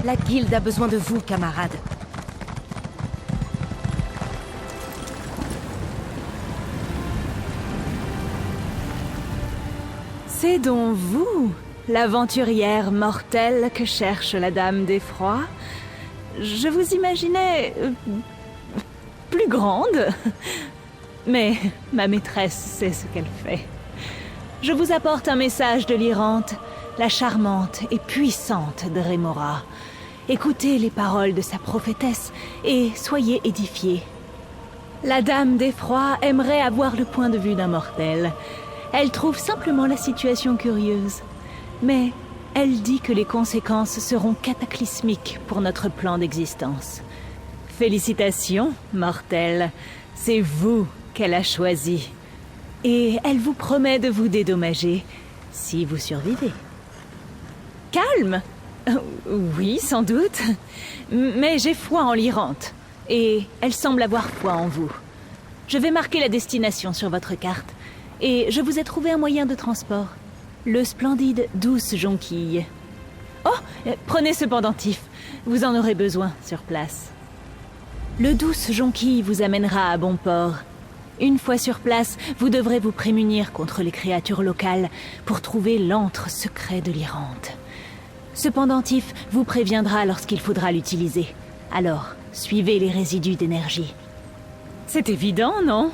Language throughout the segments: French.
La guilde a besoin de vous, camarades. C'est donc vous, l'aventurière mortelle que cherche la Dame d'Effroi. Je vous imaginais... plus grande. Mais ma maîtresse sait ce qu'elle fait. Je vous apporte un message de l'Irante, la charmante et puissante Dremora. Écoutez les paroles de sa prophétesse et soyez édifiés. La Dame d'Effroi aimerait avoir le point de vue d'un mortel. Elle trouve simplement la situation curieuse. Mais elle dit que les conséquences seront cataclysmiques pour notre plan d'existence. Félicitations, mortel. C'est vous qu'elle a choisi. Et elle vous promet de vous dédommager si vous survivez. Calme! Oui, sans doute. Mais j'ai foi en l'Irante. Et elle semble avoir foi en vous. Je vais marquer la destination sur votre carte. Et je vous ai trouvé un moyen de transport. Le splendide Douce Jonquille. Oh, prenez ce pendentif. Vous en aurez besoin sur place. Le Douce Jonquille vous amènera à bon port. Une fois sur place, vous devrez vous prémunir contre les créatures locales pour trouver l'antre secret de l'Irante. Ce pendentif vous préviendra lorsqu'il faudra l'utiliser. Alors, suivez les résidus d'énergie. C'est évident, non ?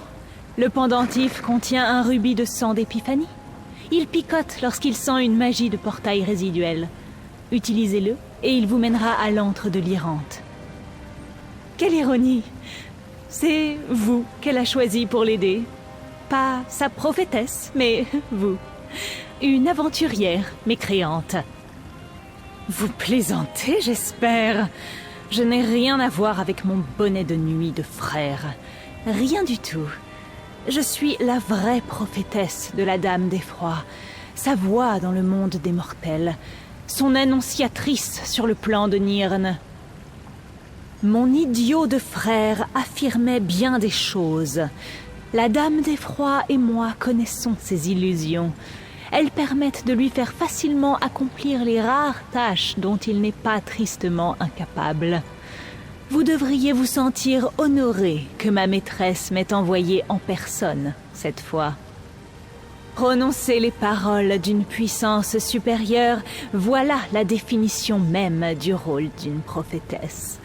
Le pendentif contient un rubis de sang d'épiphanie. Il picote lorsqu'il sent une magie de portail résiduel. Utilisez-le et il vous mènera à l'antre de l'Irante. Quelle ironie! C'est vous qu'elle a choisi pour l'aider. Pas sa prophétesse, mais vous. Une aventurière mécréante. Vous plaisantez, j'espère. Je n'ai rien à voir avec mon bonnet de nuit de frère. Rien du tout. Je suis la vraie prophétesse de la Dame d'Effroi, sa voix dans le monde des mortels, son annonciatrice sur le plan de Nirn. Mon idiot de frère affirmait bien des choses. La Dame d'Effroi et moi connaissons ses illusions. Elles permettent de lui faire facilement accomplir les rares tâches dont il n'est pas tristement incapable. Vous devriez vous sentir honoré que ma maîtresse m'ait envoyé en personne, cette fois. Prononcer les paroles d'une puissance supérieure, voilà la définition même du rôle d'une prophétesse.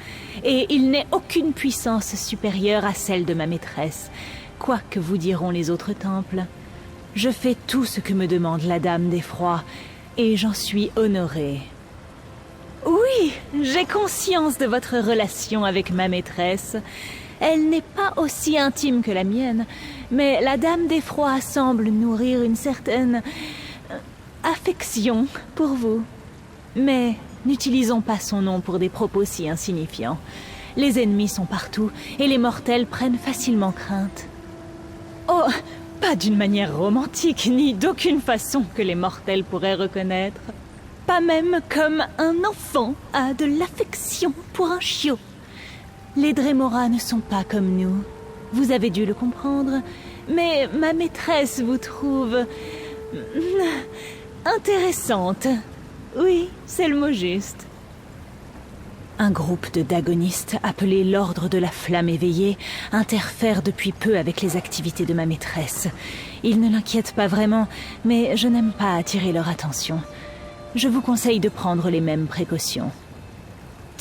Et il n'est aucune puissance supérieure à celle de ma maîtresse, quoi que vous diront les autres temples. Je fais tout ce que me demande la Dame d'Effroi, et j'en suis honoré. Oui, j'ai conscience de votre relation avec ma maîtresse. Elle n'est pas aussi intime que la mienne, mais la Dame d'Effroi semble nourrir une certaine affection pour vous. Mais n'utilisons pas son nom pour des propos si insignifiants. Les ennemis sont partout, et les mortels prennent facilement crainte. Oh, pas d'une manière romantique, ni d'aucune façon que les mortels pourraient reconnaître. Pas même comme un enfant a de l'affection pour un chiot. Les Dremora ne sont pas comme nous. Vous avez dû le comprendre, mais ma maîtresse vous trouve... intéressante. Oui, c'est le mot juste. Un groupe de dagonistes appelé l'Ordre de la Flamme éveillée interfère depuis peu avec les activités de ma maîtresse. Ils ne l'inquiètent pas vraiment, mais je n'aime pas attirer leur attention. Je vous conseille de prendre les mêmes précautions.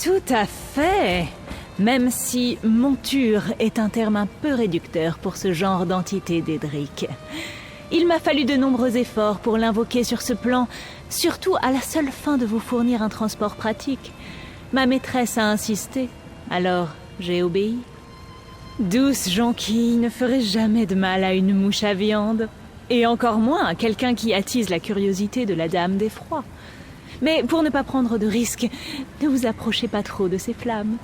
Tout à fait. Même si monture est un terme un peu réducteur pour ce genre d'entité dédrique. Il m'a fallu de nombreux efforts pour l'invoquer sur ce plan, surtout à la seule fin de vous fournir un transport pratique. Ma maîtresse a insisté, alors j'ai obéi. Douce jonquille ne ferait jamais de mal à une mouche à viande, et encore moins à quelqu'un qui attise la curiosité de la Dame d'Effroi. Mais pour ne pas prendre de risques, ne vous approchez pas trop de ces flammes.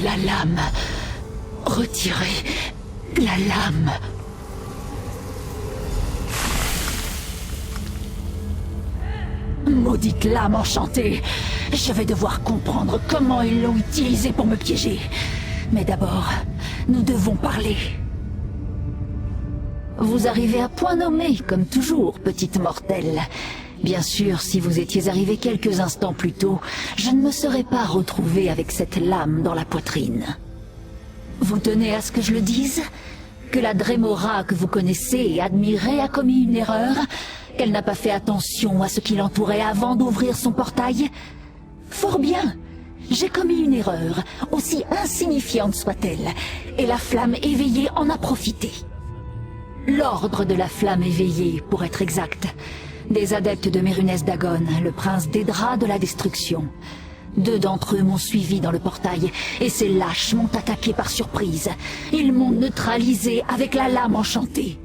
La lame. Retirez la lame. Maudite lame enchantée. Je vais devoir comprendre comment ils l'ont utilisée pour me piéger. Mais d'abord, nous devons parler. Vous arrivez à point nommé, comme toujours, petite mortelle. Bien sûr, si vous étiez arrivé quelques instants plus tôt, je ne me serais pas retrouvée avec cette lame dans la poitrine. Vous tenez à ce que je le dise? Que la Dremora que vous connaissez et admirez a commis une erreur? Qu'elle n'a pas fait attention à ce qui l'entourait avant d'ouvrir son portail? Fort bien. J'ai commis une erreur, aussi insignifiante soit-elle, et la flamme éveillée en a profité. L'ordre de la flamme éveillée, pour être exact. Des adeptes de Mérunès Dagon, le prince d'Edra de la destruction. 2 d'entre eux m'ont suivi dans le portail, et ces lâches m'ont attaqué par surprise. Ils m'ont neutralisé avec la lame enchantée.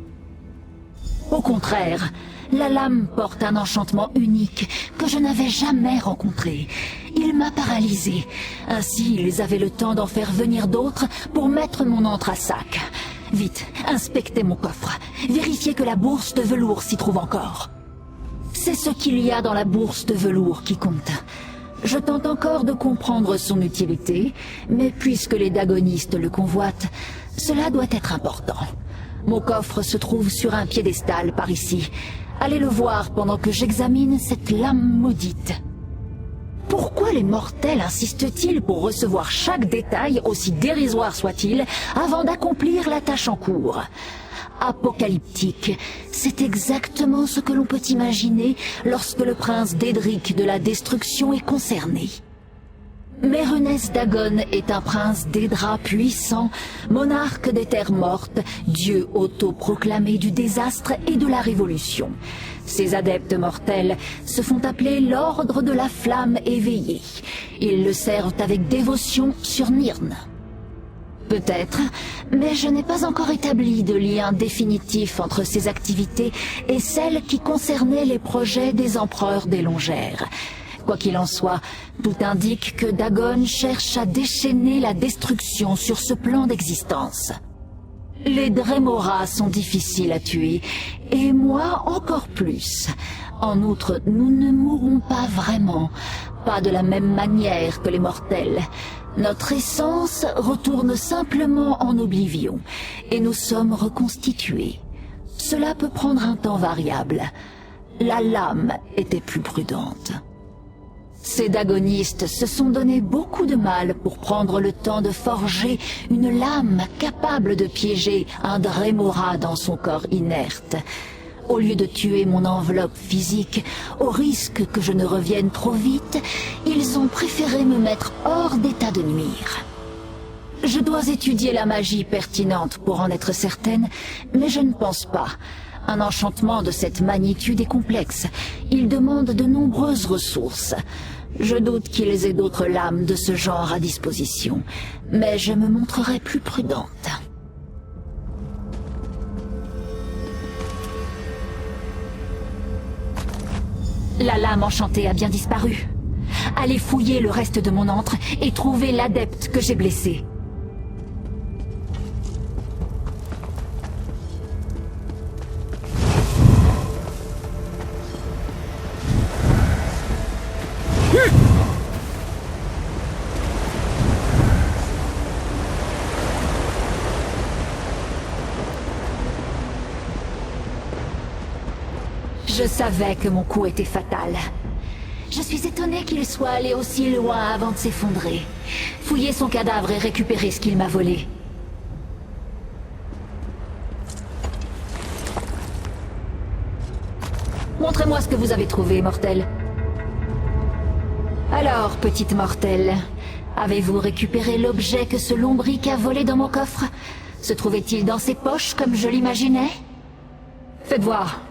Au contraire, la lame porte un enchantement unique que je n'avais jamais rencontré. Il m'a paralysé. Ainsi, ils avaient le temps d'en faire venir d'autres pour mettre mon antre à sac. Vite, inspectez mon coffre. Vérifiez que la bourse de velours s'y trouve encore. C'est ce qu'il y a dans la bourse de velours qui compte. Je tente encore de comprendre son utilité, mais puisque les dagonistes le convoitent, cela doit être important. Mon coffre se trouve sur un piédestal par ici. Allez le voir pendant que j'examine cette lame maudite. Pourquoi les mortels insistent-ils pour recevoir chaque détail, aussi dérisoire soit-il, avant d'accomplir la tâche en cours? Apocalyptique, c'est exactement ce que l'on peut imaginer lorsque le prince d'Edric de la Destruction est concerné. Mérunès Dagon est un prince d'Edra puissant, monarque des terres mortes, dieu autoproclamé du désastre et de la révolution. Ses adeptes mortels se font appeler l'Ordre de la Flamme éveillée. Ils le servent avec dévotion sur Nirn. Peut-être, mais je n'ai pas encore établi de lien définitif entre ces activités et celles qui concernaient les projets des empereurs des Longères. Quoi qu'il en soit, tout indique que Dagon cherche à déchaîner la destruction sur ce plan d'existence. Les Dremora sont difficiles à tuer, et moi encore plus. En outre, nous ne mourrons pas vraiment, pas de la même manière que les mortels. Notre essence retourne simplement en oblivion, et nous sommes reconstitués. Cela peut prendre un temps variable. La lame était plus prudente. Ces dagonistes se sont donné beaucoup de mal pour prendre le temps de forger une lame capable de piéger un Dremora dans son corps inerte. Au lieu de tuer mon enveloppe physique, au risque que je ne revienne trop vite, ils ont préféré me mettre hors d'état de nuire. Je dois étudier la magie pertinente pour en être certaine, mais je ne pense pas. Un enchantement de cette magnitude est complexe. Il demande de nombreuses ressources. Je doute qu'ils aient d'autres lames de ce genre à disposition, mais je me montrerai plus prudente. La lame enchantée a bien disparu. Allez fouiller le reste de mon antre et trouver l'adepte que j'ai blessé. Je savais que mon coup était fatal. Je suis étonnée qu'il soit allé aussi loin avant de s'effondrer. Fouillez son cadavre et récupérez ce qu'il m'a volé. Montrez-moi ce que vous avez trouvé, mortel. Alors, petite mortelle, avez-vous récupéré l'objet que ce lombric a volé dans mon coffre? Se trouvait-il dans ses poches comme je l'imaginais? Faites voir.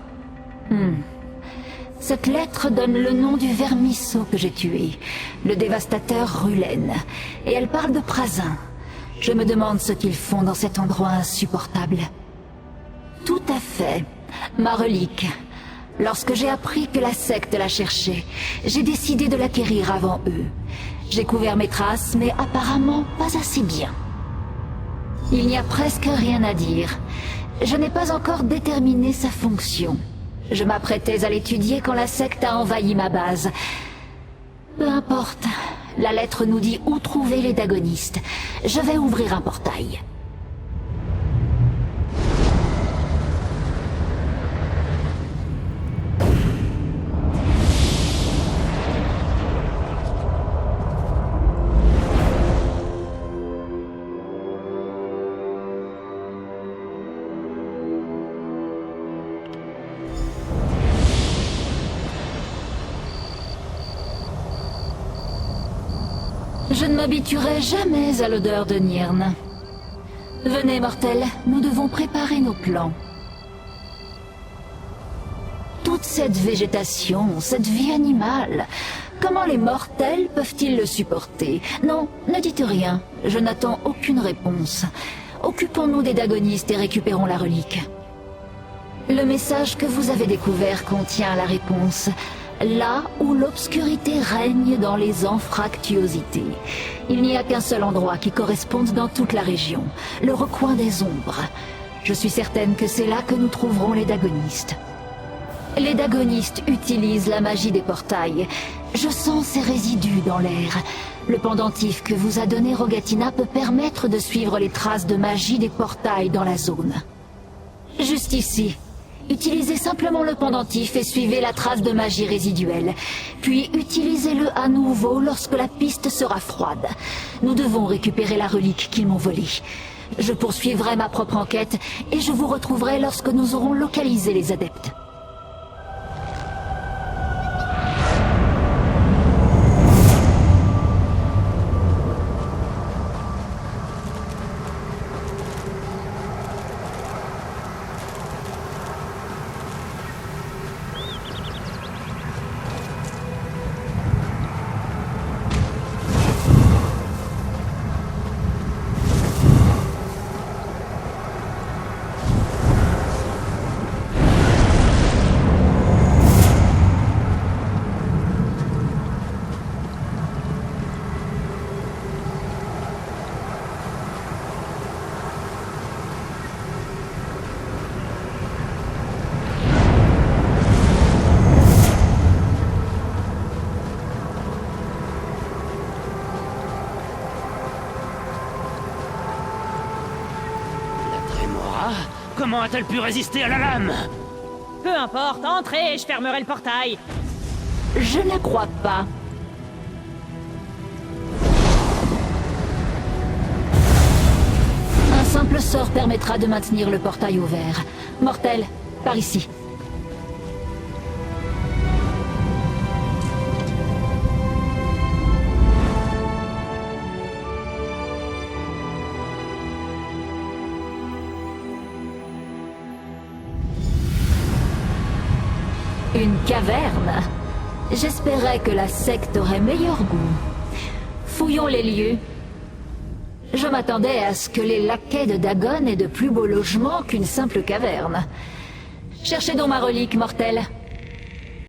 Cette lettre donne le nom du vermisseau que j'ai tué, le dévastateur Rulaine, et elle parle de Prasin. Je me demande ce qu'ils font dans cet endroit insupportable. Tout à fait, ma relique. Lorsque j'ai appris que la secte la cherchait, j'ai décidé de l'acquérir avant eux. J'ai couvert mes traces, mais apparemment pas assez bien. Il n'y a presque rien à dire. Je n'ai pas encore déterminé sa fonction. Je m'apprêtais à l'étudier quand la secte a envahi ma base. Peu importe. La lettre nous dit où trouver les dagonistes. Je vais ouvrir un portail. Je ne m'habituerai jamais à l'odeur de Nirn. Venez, mortels, nous devons préparer nos plans. Toute cette végétation, cette vie animale, comment les mortels peuvent-ils le supporter? Non, ne dites rien, je n'attends aucune réponse. Occupons-nous des dagonistes et récupérons la relique. Le message que vous avez découvert contient la réponse. Là où l'obscurité règne dans les anfractuosités. Il n'y a qu'un seul endroit qui corresponde dans toute la région, le recoin des ombres. Je suis certaine que c'est là que nous trouverons les dagonistes. Les dagonistes utilisent la magie des portails. Je sens ces résidus dans l'air. Le pendentif que vous a donné Rogatina peut permettre de suivre les traces de magie des portails dans la zone. Juste ici. Utilisez simplement le pendentif et suivez la trace de magie résiduelle. Puis utilisez-le à nouveau lorsque la piste sera froide. Nous devons récupérer la relique qu'ils m'ont volée. Je poursuivrai ma propre enquête et je vous retrouverai lorsque nous aurons localisé les adeptes. Comment a-t-elle pu résister à la lame? Peu importe, entrez et je fermerai le portail. Je ne crois pas. Un simple sort permettra de maintenir le portail ouvert. Mortel, par ici. Une caverne? J'espérais que la secte aurait meilleur goût. Fouillons les lieux. Je m'attendais à ce que les laquais de Dagon aient de plus beaux logements qu'une simple caverne. Cherchez donc ma relique, mortelle.